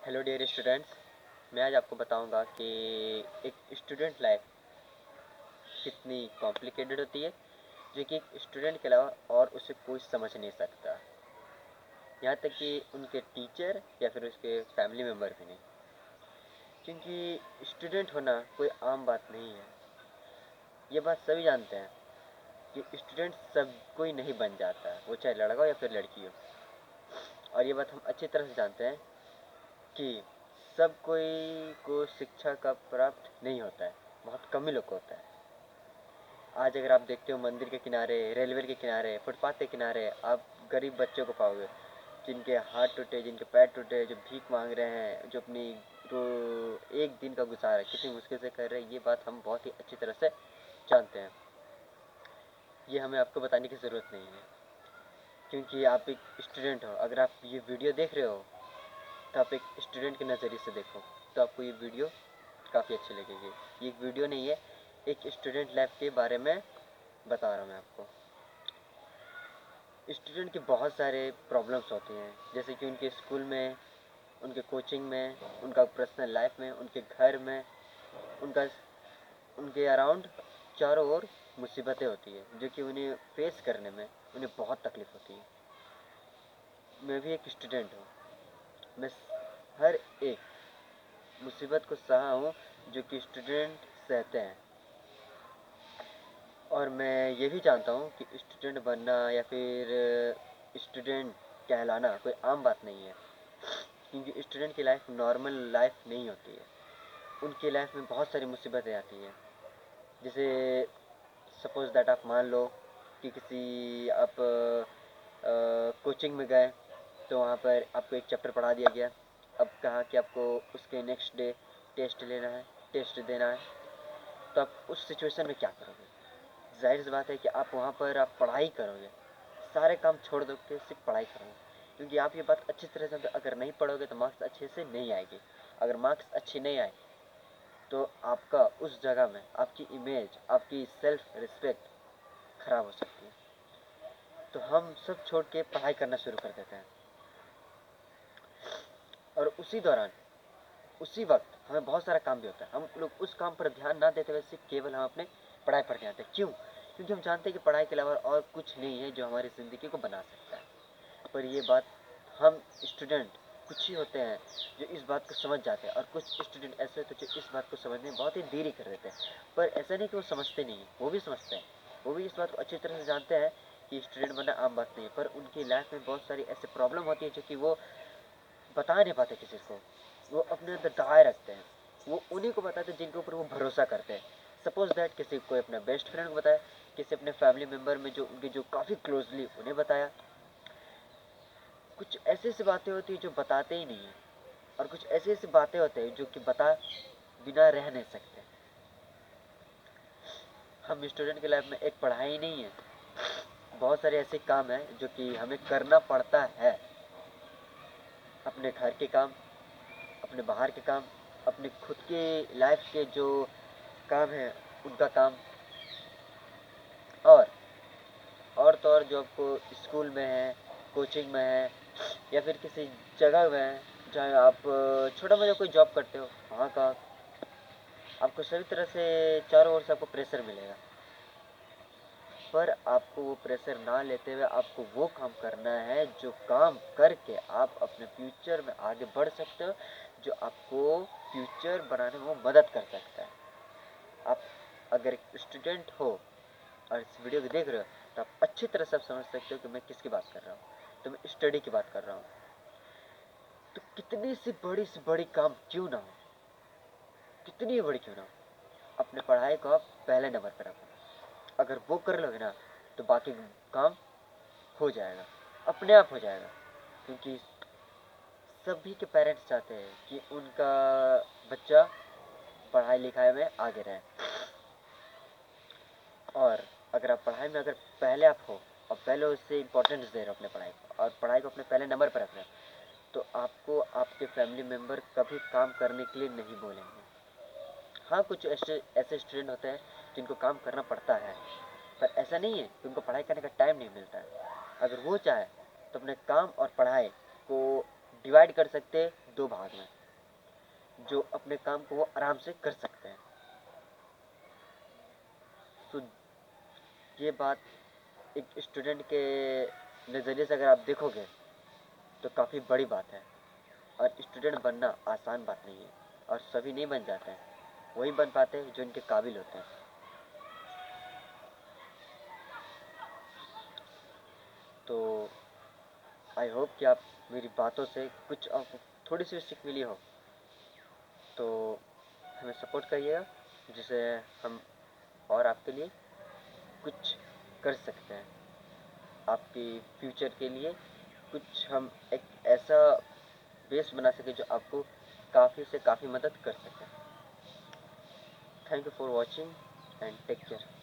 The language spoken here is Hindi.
Hello dear students. मैं आज आपको बताऊंगा कि एक स्टूडेंट लाइफ कितनी कॉम्प्लिकेटेड होती है, जो कि एक स्टूडेंट के अलावा और उसे कोई समझ नहीं सकता, यहाँ तक कि उनके टीचर या फिर उसके फैमिली मेम्बर भी नहीं। क्योंकि स्टूडेंट होना कोई आम बात नहीं है। ये बात सभी जानते हैं कि स्टूडेंट सब कोई नहीं बन जाता, वो चाहे लड़का हो या फिर लड़की हो। और ये बात हम अच्छी तरह से जानते हैं कि सब कोई को शिक्षा का प्राप्त नहीं होता है, बहुत कम ही लोग को होता है। आज अगर आप देखते हो मंदिर के किनारे, रेलवे के किनारे, फुटपाथ के किनारे आप गरीब बच्चों को पाओगे जिनके हाथ टूटे, जिनके पैर टूटे, जो भीख मांग रहे हैं, जो अपनी तो एक दिन का गुजारा कितनी मुश्किल से कर रहे हैं। ये बात हम बहुत ही अच्छी तरह से जानते हैं। ये हमें आपको बताने की ज़रूरत नहीं है, क्योंकि आप एक स्टूडेंट हो। अगर आप ये वीडियो देख रहे हो तो आप एक स्टूडेंट के नज़रिए से देखो, तो आपको ये वीडियो काफ़ी अच्छी लगेगी। ये एक वीडियो नहीं है, एक स्टूडेंट लाइफ के बारे में बता रहा हूँ मैं आपको। स्टूडेंट के बहुत सारे प्रॉब्लम्स होती हैं, जैसे कि उनके स्कूल में, उनके कोचिंग में, उनका पर्सनल लाइफ में, उनके घर में, उनका उनके अराउंड चारों ओर मुसीबतें होती है, जो कि उन्हें फेस करने में उन्हें बहुत तकलीफ़ होती है। मैं भी एक स्टूडेंट हूँ। मैं हर एक मुसीबत को सहा हूँ जो कि स्टूडेंट सहते हैं। और मैं ये भी जानता हूँ कि स्टूडेंट बनना या फिर स्टूडेंट कहलाना कोई आम बात नहीं है, क्योंकि स्टूडेंट की लाइफ नॉर्मल लाइफ नहीं होती है। उनकी लाइफ में बहुत सारी मुसीबतें आती हैं। जैसे सपोज़ दैट आप मान लो कि किसी आप कोचिंग में गए, तो वहाँ पर आपको एक चैप्टर पढ़ा दिया गया। अब कहा कि आपको उसके नेक्स्ट डे टेस्ट लेना है, टेस्ट देना है। तो आप उस सिचुएशन में क्या करोगे? ज़ाहिर सी बात है कि आप वहाँ पर आप पढ़ाई करोगे, सारे काम छोड़ दो के सिर्फ पढ़ाई करोगे, क्योंकि आप ये बात अच्छी तरह से अगर नहीं पढ़ोगे तो मार्क्स अच्छे से नहीं आएगी। अगर मार्क्स अच्छी नहीं आए तो आपका उस जगह में आपकी इमेज, आपकी सेल्फ रिस्पेक्ट खराब हो सकती है। तो हम सब छोड़ के पढ़ाई करना शुरू कर देते हैं, और उसी दौरान, उसी वक्त हमें बहुत सारा काम भी होता है। हम लोग उस काम पर ध्यान ना देते हुए सिर्फ केवल हम अपने पढ़ाई पर ध्यान देते हैं। क्यों? क्योंकि हम जानते हैं कि पढ़ाई के अलावा और कुछ नहीं है जो हमारी ज़िंदगी को बना सकता है। पर ये बात हम स्टूडेंट कुछ ही होते हैं जो इस बात को समझ जाते हैं, और कुछ स्टूडेंट ऐसे होते हैं जो इस बात को समझने में बहुत ही देरी कर देते हैं। पर ऐसा नहीं कि वो समझते नहीं हैं, वो भी समझते हैं। वो भी इस बात को अच्छी तरह से जानते हैं कि स्टूडेंट बनना आम बात नहीं है, पर उनकी लाइफ में बहुत सारी ऐसी प्रॉब्लम होती है जो कि वो बता नहीं पाते किसी को। वो अपने अंदर दबाए रखते हैं। वो उन्हीं को बताते हैं जिनके ऊपर वो भरोसा करते हैं। सपोज़ दैट किसी को अपने बेस्ट फ्रेंड को बताया, किसी अपने फैमिली मेम्बर में जो उनके जो काफ़ी क्लोजली उन्हें बताया। कुछ ऐसी ऐसी बातें होती हैं जो बताते ही नहीं हैं, और कुछ ऐसी ऐसी बातें होती हैं जो कि बता बिना रह नहीं सकते। हम स्टूडेंट की लाइफ में एक पढ़ाई नहीं है, बहुत सारे ऐसे काम हैं जो कि हमें करना पड़ता है। अपने घर के काम, अपने बाहर के काम, अपने खुद के लाइफ के जो काम हैं उनका काम, और तो और जो आपको स्कूल में है, कोचिंग में है, या फिर किसी जगह में है जहाँ आप छोटा मोटा कोई जॉब करते हो, वहाँ का आपको सभी तरह से चारों ओर से आपको प्रेशर मिलेगा। पर आपको वो प्रेशर ना लेते हुए आपको वो काम करना है जो काम करके आप अपने फ्यूचर में आगे बढ़ सकते हो, जो आपको फ्यूचर बनाने में मदद कर सकता है। आप अगर एक स्टूडेंट हो और इस वीडियो को देख रहे हो, तो आप अच्छी तरह से आप समझ सकते हो कि मैं किसकी बात कर रहा हूँ। तो मैं स्टडी की बात कर रहा हूँ। तो कितनी से बड़ी काम क्यों ना हो, कितनी बड़ी क्यों ना हो, अपने पढ़ाई को आप पहले नंबर पर रखो। अगर वो कर लोगे ना तो बाकी काम हो जाएगा, अपने आप हो जाएगा। क्योंकि सभी के पेरेंट्स चाहते हैं कि उनका बच्चा पढ़ाई लिखाई में आगे रहे। और अगर आप पढ़ाई में अगर पहले आप हो और पहले उससे इम्पोर्टेंस दे रहे हो अपने पढ़ाई को, और पढ़ाई को अपने पहले नंबर पर रख रहे हो, तो आपको आपके फैमिली मेम्बर कभी काम करने के लिए नहीं बोलेंगे। हाँ, कुछ ऐसे ऐसे स्टूडेंट होते हैं जिनको काम करना पड़ता है, पर ऐसा नहीं है कि उनको पढ़ाई करने का टाइम नहीं मिलता है। अगर वो चाहे तो अपने काम और पढ़ाई को डिवाइड कर सकते हैं दो भाग में। जो अपने काम को वो आराम से कर सकते हैं। तो ये बात एक स्टूडेंट के नज़रिए से अगर आप देखोगे तो काफ़ी बड़ी बात है। और स्टूडेंट बनना आसान बात नहीं है, और सभी नहीं बन जाते हैं, वही बन पाते हैं जो इनके काबिल होते हैं। तो आई होप कि आप मेरी बातों से कुछ आपको थोड़ी सी सीख मिली हो। तो हमें सपोर्ट करिएगा, जिससे हम और आपके लिए कुछ कर सकते हैं। आपकी फ्यूचर के लिए कुछ हम एक ऐसा बेस बना सकें जो आपको काफ़ी से काफ़ी मदद कर सके। Thank you for watching and take care.